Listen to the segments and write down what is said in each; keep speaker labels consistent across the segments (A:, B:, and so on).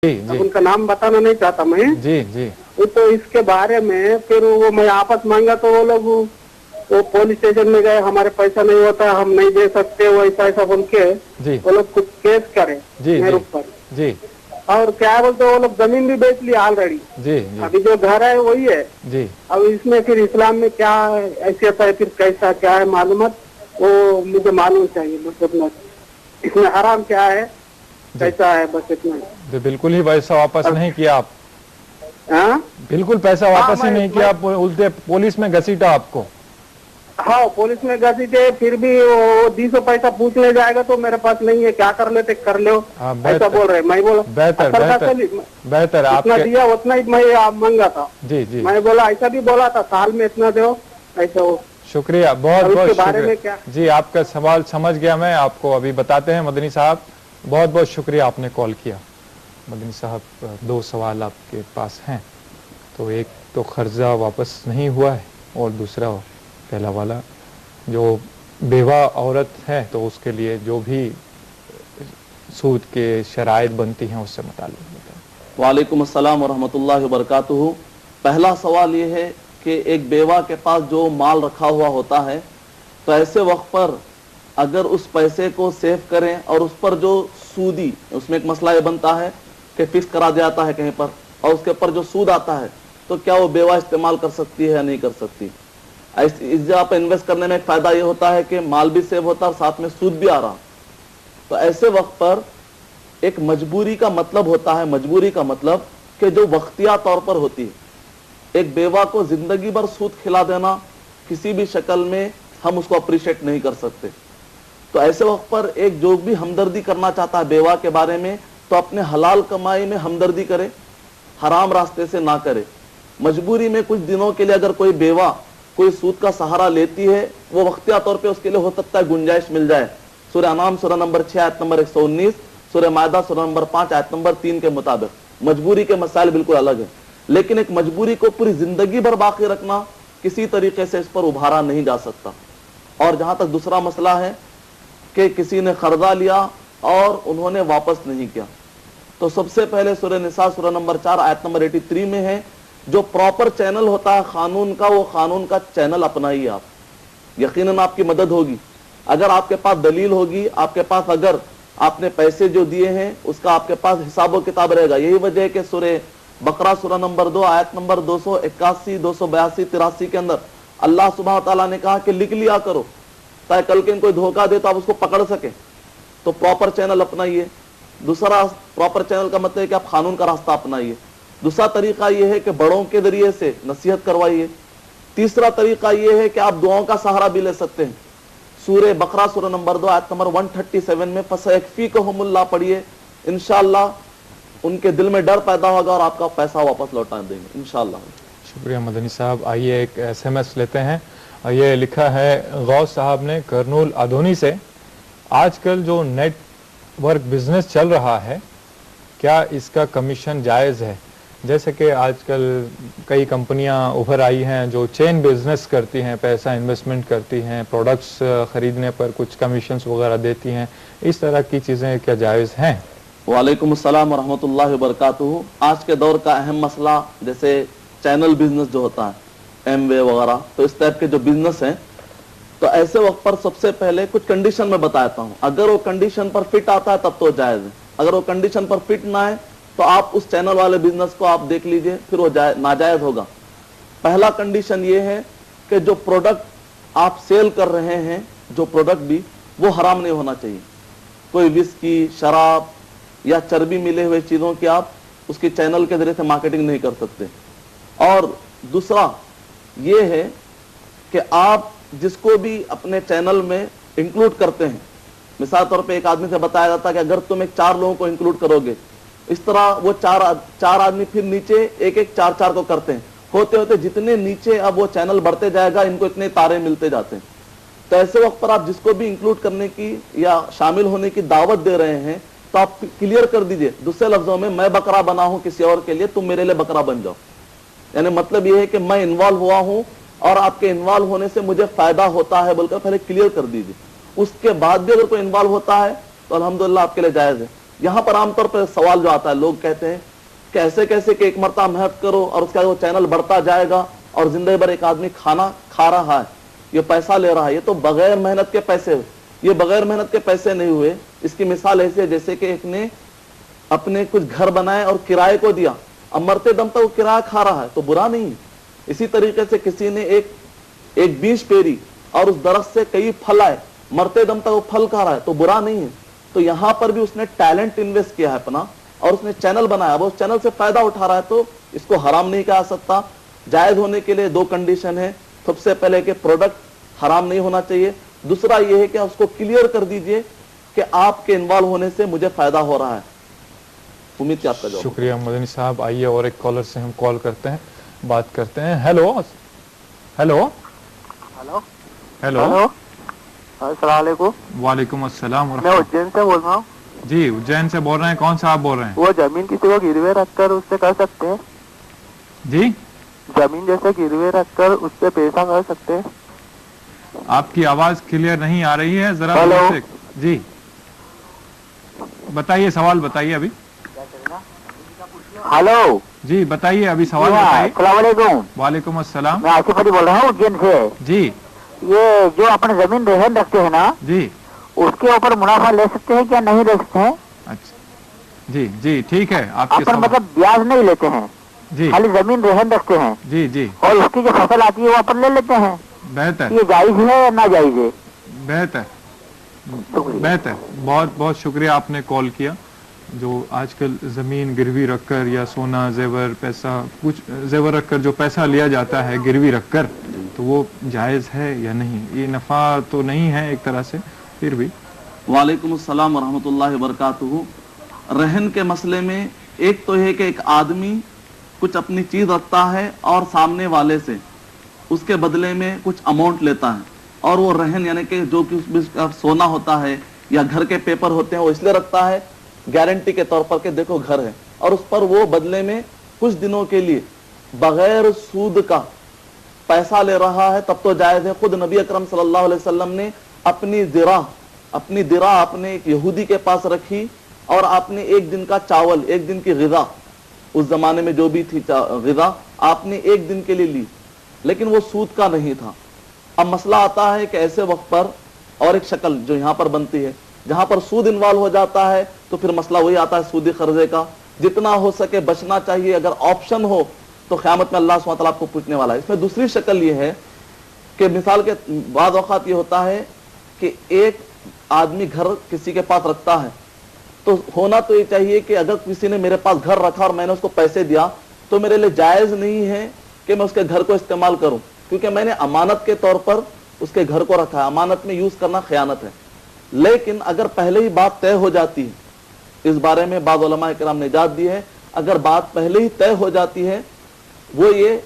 A: जी
B: अब उनका नाम बताना नहीं चाहता मैं।
A: जी जी
B: तो इसके बारे में फिर वो मैं आपस मांगा तो वो लोग वो पुलिस स्टेशन में गए, हमारे पैसा नहीं होता, हम नहीं दे सकते, वो ऐसा ऐसा बोल के
A: जी
B: वो लोग कुछ केस करे
A: जी
B: मेरे
A: जी
B: ऊपर।
A: जी
B: और क्या बोलते वो लोग जमीन भी बेच लिया ऑलरेडी।
A: जी जी
B: अभी जो घर है वही है।
A: जी
B: अब इसमें फिर इस्लाम में क्या हैसियत है, फिर कैसा क्या है मालूमात वो मुझे मालूम चाहिए। बस इतना, इसमें हराम क्या है कैसा है, बस इतना।
A: तो बिल्कुल ही पैसा वापस नहीं किया आप?
B: हाँ
A: बिल्कुल पैसा वापस ही नहीं किया आप? उल्टे पुलिस में घसीटा आपको?
B: हाँ, पुलिस में घसीटे, फिर भी वो 200 पैसा पूछने जाएगा तो मेरे पास नहीं है, क्या कर लेते कर लो, ऐसा बोल रहे। मैं बोला
A: बेहतर
B: जितना
A: आपके
B: दिया उतना ही मैं आप मांगा था।
A: जी जी
B: मैं बोला ऐसा भी बोला था साल में इतना दो, ऐसा हो।
A: शुक्रिया, बहुत बहुत
B: बारे में
A: शुक्रिया
B: क्या
A: जी। आपका सवाल समझ गया मैं, आपको अभी बताते हैं। मदनी साहब बहुत बहुत शुक्रिया आपने कॉल किया। मदनी साहब, दो सवाल आपके पास हैं। तो एक तो कर्जा वापस नहीं हुआ है, और दूसरा पहला वाला जो बेवा औरत है तो उसके लिए जो भी सूद के शराइत बनती हैं उससे मुताल्लिक़ बताएं।
C: वालेकुम अस्सलाम वरहमतुल्लाहि वबरकातुहू। पहला सवाल ये है कि एक बेवा के पास जो माल रखा हुआ होता है तो ऐसे वक्त पर अगर उस पैसे को सेव करें और उस पर जो सूदी, उसमें एक मसला ये बनता है कि फिक्स करा दिया जाता है कहीं पर, और उसके ऊपर जो सूद आता है तो क्या वो बेवा इस्तेमाल कर सकती है या नहीं कर सकती। इस जगह पर इन्वेस्ट करने में एक फायदा ये होता है कि माल भी सेव होता है और साथ में सूद भी आ रहा। तो ऐसे वक्त पर एक मजबूरी का मतलब होता है, मजबूरी का मतलब कि जो वक्तिया तौर पर होती है। एक बेवा को जिंदगी भर सूद खिला देना किसी भी शक्ल में हम उसको अप्रिशिएट नहीं कर सकते। तो ऐसे वक्त पर एक जो भी हमदर्दी करना चाहता है बेवा के बारे में तो अपने हलाल कमाई में हमदर्दी करे, हराम रास्ते से ना करे। मजबूरी में कुछ दिनों के लिए अगर कोई बेवा कोई सूद का सहारा लेती है, वो वक्तिया तौर पे उसके लिए हो सकता है गुंजाइश मिल जाए। सूरह अनाम सूरह नंबर 6 आयत नंबर 119, सूरह मायदा सूरह नंबर 5 आयत नंबर 3 के मुताबिक मजबूरी के मसाइल बिल्कुल अलग है। लेकिन एक मजबूरी को पूरी जिंदगी भर बाकी रखना किसी तरीके से इस पर उभारा नहीं जा सकता। और जहां तक दूसरा मसला है कि किसी ने कर्जा लिया और उन्होंने वापस नहीं किया, तो सबसे पहले सूरह निसा सूरह नंबर 4 आयत नंबर 83 में है, जो प्रॉपर चैनल होता है कानून का, वो कानून का चैनल अपनाइए आप, यकीनन आपकी मदद होगी। अगर आपके पास दलील होगी, आपके पास अगर आपने पैसे जो दिए हैं उसका आपके पास हिसाब किताब रहेगा। यही वजह है कि सूरह बकरा सूरह नंबर 2 आयत नंबर 281, 282, 83 के अंदर अल्लाह सुब्हानहू व तआला ने कहा कि लिख लिया करो ताकि कल के कोई धोखा दे तो आप उसको पकड़ सके। तो प्रॉपर चैनल अपनाइए। दूसरा प्रॉपर चैनल का मतलब है कि आप कानून का रास्ता अपनाइए। दूसरा तरीका यह है कि बड़ों के जरिए से नसीहत करवाइए। तीसरा तरीका यह है कि आप दुआओं का सहारा भी ले सकते हैं। सूरह बकरा सूरह नंबर 2 आयत नंबर 137 में फसयकफीकहुमुल्लाह पढ़िए, इंशाअल्लाह उनके दिल में डर पैदा होगा और आपका पैसा वापस लौटा देंगे इंशाअल्लाह।
A: शुक्रिया मदनी साहब। आइए एक SMS लेते हैं। ये लिखा है गौस साहब ने करनूल अधोनी से, आजकल जो नेटवर्क बिजनेस चल रहा है क्या इसका कमीशन जायज़ है? जैसे कि आजकल कई कंपनियां उभर आई हैं जो चेन बिजनेस करती हैं, पैसा इन्वेस्टमेंट करती हैं, प्रोडक्ट्स खरीदने पर कुछ कमीशंस वगैरह देती हैं, इस तरह की चीज़ें क्या जायज़ हैं?
C: वालेकुम अस्सलाम वरहमतुल्लाहि वबरकातुहू। आज के दौर का अहम मसला जैसे चैनल बिजनेस जो होता है, एमवे वगैरह, तो इस टाइप के जो बिजनेस हैं, तो ऐसे वक्त पर सबसे पहले कुछ कंडीशन में बताता हूँ। अगर वो कंडीशन पर फिट आता है तब तो जायज़ है। अगर वो कंडीशन पर फिट ना है तो आप उस चैनल वाले बिजनेस को आप देख लीजिए, फिर वो नाजायज होगा। पहला कंडीशन ये है कि जो प्रोडक्ट आप सेल कर रहे हैं, जो प्रोडक्ट भी, वो हराम नहीं होना चाहिए। कोई विस्की, शराब या चर्बी मिले हुए चीजों की आप उसकी चैनल के जरिए से मार्केटिंग नहीं कर सकते। और दूसरा ये है कि आप जिसको भी अपने चैनल में इंक्लूड करते हैं, मिसाल तौर पे एक आदमी से बताया जाता है कि अगर तुम एक 4 लोगों को इंक्लूड करोगे, इस तरह वो चार आदमी फिर नीचे एक एक 4 को करते हैं, होते होते जितने नीचे अब वो चैनल बढ़ते जाएगा, इनको इतने तारे मिलते जाते हैं। तो ऐसे वक्त पर आप जिसको भी इंक्लूड करने की या शामिल होने की दावत दे रहे हैं तो आप क्लियर कर दीजिए, दूसरे लफ्जों में मैं बकरा बना हूं किसी और के लिए, तुम मेरे लिए बकरा बन जाओ। यानी मतलब यह है कि मैं इन्वॉल्व हुआ हूं और आपके इन्वॉल्व होने से मुझे फायदा होता है बोलकर पहले क्लियर कर दीजिए। उसके बाद भी अगर कोई इन्वॉल्व होता है तो अल्हम्दुलिल्लाह आपके लिए जायज है। یہاں پر عام طور پر سوال جو آتا ہے، لوگ کہتے ہیں کہ ایسے کیسے کہ ایک مرتبہ محنت کرو اور اس کے بعد وہ چینل بڑھتا جائے گا اور زندگی بھر ایک آدمی کھانا کھا رہا ہے، یہ پیسہ لے رہا ہے، یہ تو بغیر محنت کے پیسے ہوئے۔ یہ بغیر محنت کے پیسے نہیں ہوئے۔ اس کی مثال ایسی ہے جیسے کہ ایک نے اپنے کچھ گھر بنائے اور کرائے کو دیا، اب مرتے دم تک وہ کرایہ کھا رہا ہے تو برا نہیں ہے۔ اسی طریقے سے کسی نے ایک بیج پیری اور اس درخت سے کئی پھل آئے، مرتے دم تک وہ پھل کھا رہا ہے تو برا نہیں ہے۔ تو یہاں پر بھی اس نے ٹیلنٹ انویسٹ کیا ہے اپنا اور اس نے چینل بنایا، وہ اس چینل سے فائدہ اٹھا رہا ہے تو اس کو حرام نہیں کہا سکتا۔ جائز ہونے کے لیے دو کنڈیشن ہے، سب سے پہلے کہ پروڈکٹ حرام نہیں ہونا چاہیے، دوسرا یہ ہے کہ اس کو کلیئر کر دیجئے کہ آپ کے انوالو ہونے سے مجھے فائدہ ہو رہا ہے۔ امید کہ آپ کا جواب۔
A: شکریہ مدنی صاحب۔ آئیے اور ایک کالر سے ہم کال کرتے ہیں، بات کرتے ہیں۔ ہیلو ہیلو
B: ہلو
A: ہیلو،
B: السلام علیکم۔
A: وعلیکم السلام
B: میں
A: ورحمۃ
B: اجین سے بول رہا ہوں۔
A: اللہ۔ جی اجین سے بول رہے ہیں، کون سا آپ بول رہے ہیں؟
B: وہ زمین کسی کو گروے رکھ کر اس سے کر سکتے ہیں؟
A: جی
B: زمین جیسے گروے رکھ کر اس سے پیسہ کر سکتے ہیں؟
A: آپ کی آواز کلیئر نہیں آ رہی ہے، ذرا
B: ہیلو۔
A: زور سے- جی بتائیے، سوال بتائیے ابھی۔
B: ہلو
A: جی بتائیے ابھی سوال بتائیے۔
B: السلام علیکم،
A: وعلیکم السلام۔
B: میں آصف علی بول رہا ہوں اجین سے۔
A: جی
B: یہ جو اپنے زمین رہن رکھتے ہیں نا،
A: جی
B: اس کے اوپر منافع لے سکتے ہیں کیا نہیں لے سکتے ہیں؟
A: اچھا جی جی ٹھیک ہے، آپ کے
B: اپن
A: سوال۔
B: مطلب بیاج نہیں لیتے ہیں،
A: جی
B: خالی زمین رہن رکھتے ہیں
A: جی جی
B: اور اس کی جو فصل آتی ہے وہ اپن لے لیتے ہیں،
A: بہتر
B: یہ جائز ہے یا ناجائز ہے؟
A: بہتر
B: شکریہ۔
A: بہتر، بہت بہت شکریہ آپ نے کال کیا۔ جو آج کل زمین گروی رکھ کر یا سونا زیور پیسہ کچھ زیور رکھ کر جو پیسہ لیا جاتا ہے گروی رکھ کر، تو وہ جائز ہے یا نہیں؟ یہ نفع تو نہیں ہے ایک طرح سے، پھر بھی۔
C: وعلیکم السلام ورحمۃ اللہ وبرکاتہ۔ رہن کے مسئلے میں ایک تو ہے کہ ایک آدمی کچھ اپنی چیز رکھتا ہے اور سامنے والے سے اس کے بدلے میں کچھ اماؤنٹ لیتا ہے، اور وہ رہن یعنی کہ جو کہ اس میں سونا ہوتا ہے یا گھر کے پیپر ہوتے ہیں وہ اس لیے رکھتا ہے گارنٹی کے طور پر کہ دیکھو گھر ہے، اور اس پر وہ بدلے میں کچھ دنوں کے لیے بغیر سود کا پیسہ لے رہا ہے، تب تو جائز ہے۔ خود نبی اکرم صلی اللہ علیہ وسلم نے اپنی درا اپنے ایک یہودی کے پاس رکھی اور آپ نے ایک دن کا چاول، ایک دن کی غذا، اس زمانے میں جو بھی تھی غذا، آپ نے ایک دن کے لیے لی، لیکن وہ سود کا نہیں تھا۔ اب مسئلہ آتا ہے کہ ایسے وقت پر اور ایک شکل جو یہاں پر بنتی ہے، جہاں پر سود انوالو ہو جاتا ہے تو پھر مسئلہ وہی آتا ہے سودی قرضے کا، جتنا ہو سکے بچنا چاہیے۔ اگر آپشن ہو تو قیامت میں اللہ سبحانہ وتعالیٰ آپ کو پوچھنے والا ہے۔ اس میں دوسری شکل یہ ہے کہ مثال کے بعض اوقات یہ ہوتا ہے کہ ایک آدمی گھر کسی کے پاس رکھتا ہے، تو ہونا تو یہ چاہیے کہ اگر کسی نے میرے پاس گھر رکھا اور میں نے اس کو پیسے دیا تو میرے لیے جائز نہیں ہے کہ میں اس کے گھر کو استعمال کروں، کیونکہ میں نے امانت کے طور پر اس کے گھر کو رکھا ہے۔ امانت میں یوز کرنا خیانت ہے۔ لیکن اگر پہلے ہی بات طے ہو جاتی ہے، اس بارے میں بعض علماء کرام نے اجازت دی ہے، اگر بات پہلے ہی طے ہو جاتی ہے وہ یہ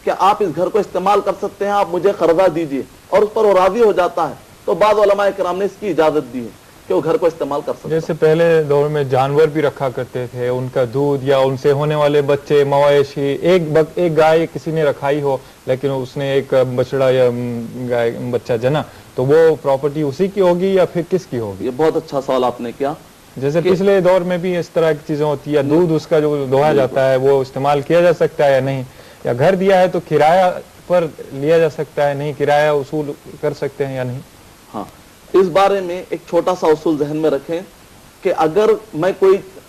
C: کہ آپ اس گھر کو استعمال کر سکتے ہیں، آپ مجھے قرضہ دیجئے، اور اس پر وہ راضی ہو جاتا ہے، تو بعض علماء کرام نے اس کی اجازت دی ہے کہ وہ گھر کو استعمال کر سکتے ہیں۔
A: جیسے پہلے دور میں جانور بھی رکھا کرتے تھے، ان کا دودھ یا ان سے ہونے والے بچے، مویشی، ایک گائے کسی نے رکھائی ہو لیکن اس نے ایک بچڑا یا گائے بچہ جنا، تو وہ پراپرٹی اسی کی ہوگی یا پھر کس کی ہوگی؟
C: یہ بہت اچھا سوال آپ نے کیا۔
A: جیسے پچھلے دور میں بھی اس طرح کی چیزیں ہوتی ہے، دودھ اس کا جو دوہا جاتا ہے وہ استعمال کیا جا سکتا ہے یا نہیں؟ یا گھر دیا ہے تو کرایہ پر لیا جا سکتا ہے، نہیں کرایہ وصول کر سکتے ہیں یا نہیں؟
C: ہاں، اس بارے میں ایک چھوٹا سا اصول ذہن میں رکھیں کہ اگر میں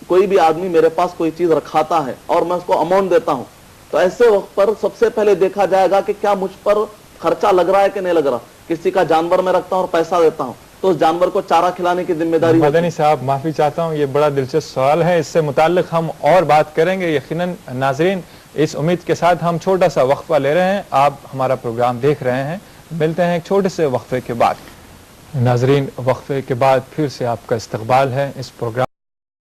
C: کوئی بھی آدمی میرے پاس کوئی چیز رکھاتا ہے اور میں اس کو اماؤنٹ دیتا ہوں، تو ایسے وقت پر سب سے پہلے دیکھا جائے گا کہ کیا مجھ پر خرچہ لگ رہا ہے کہ نہیں لگ رہا۔ کسی کا جانور میں رکھتا ہوں اور پیسہ دیتا ہوں تو اس جانور کو چارہ کھلانے کی ذمہ داری ہوتی ہے۔
A: مدنی صاحب معافی چاہتا ہوں، یہ بڑا دلچسپ سوال ہے، اس سے متعلق ہم اور بات کریں گے یقیناً۔ ناظرین، اس امید کے ساتھ ہم چھوٹا سا وقفہ لے رہے ہیں، آپ ہمارا پروگرام دیکھ رہے ہیں، ملتے ہیں ایک چھوٹے سے وقفے کے بعد۔ ناظرین، وقفے کے بعد پھر سے آپ کا استقبال ہے اس پروگرام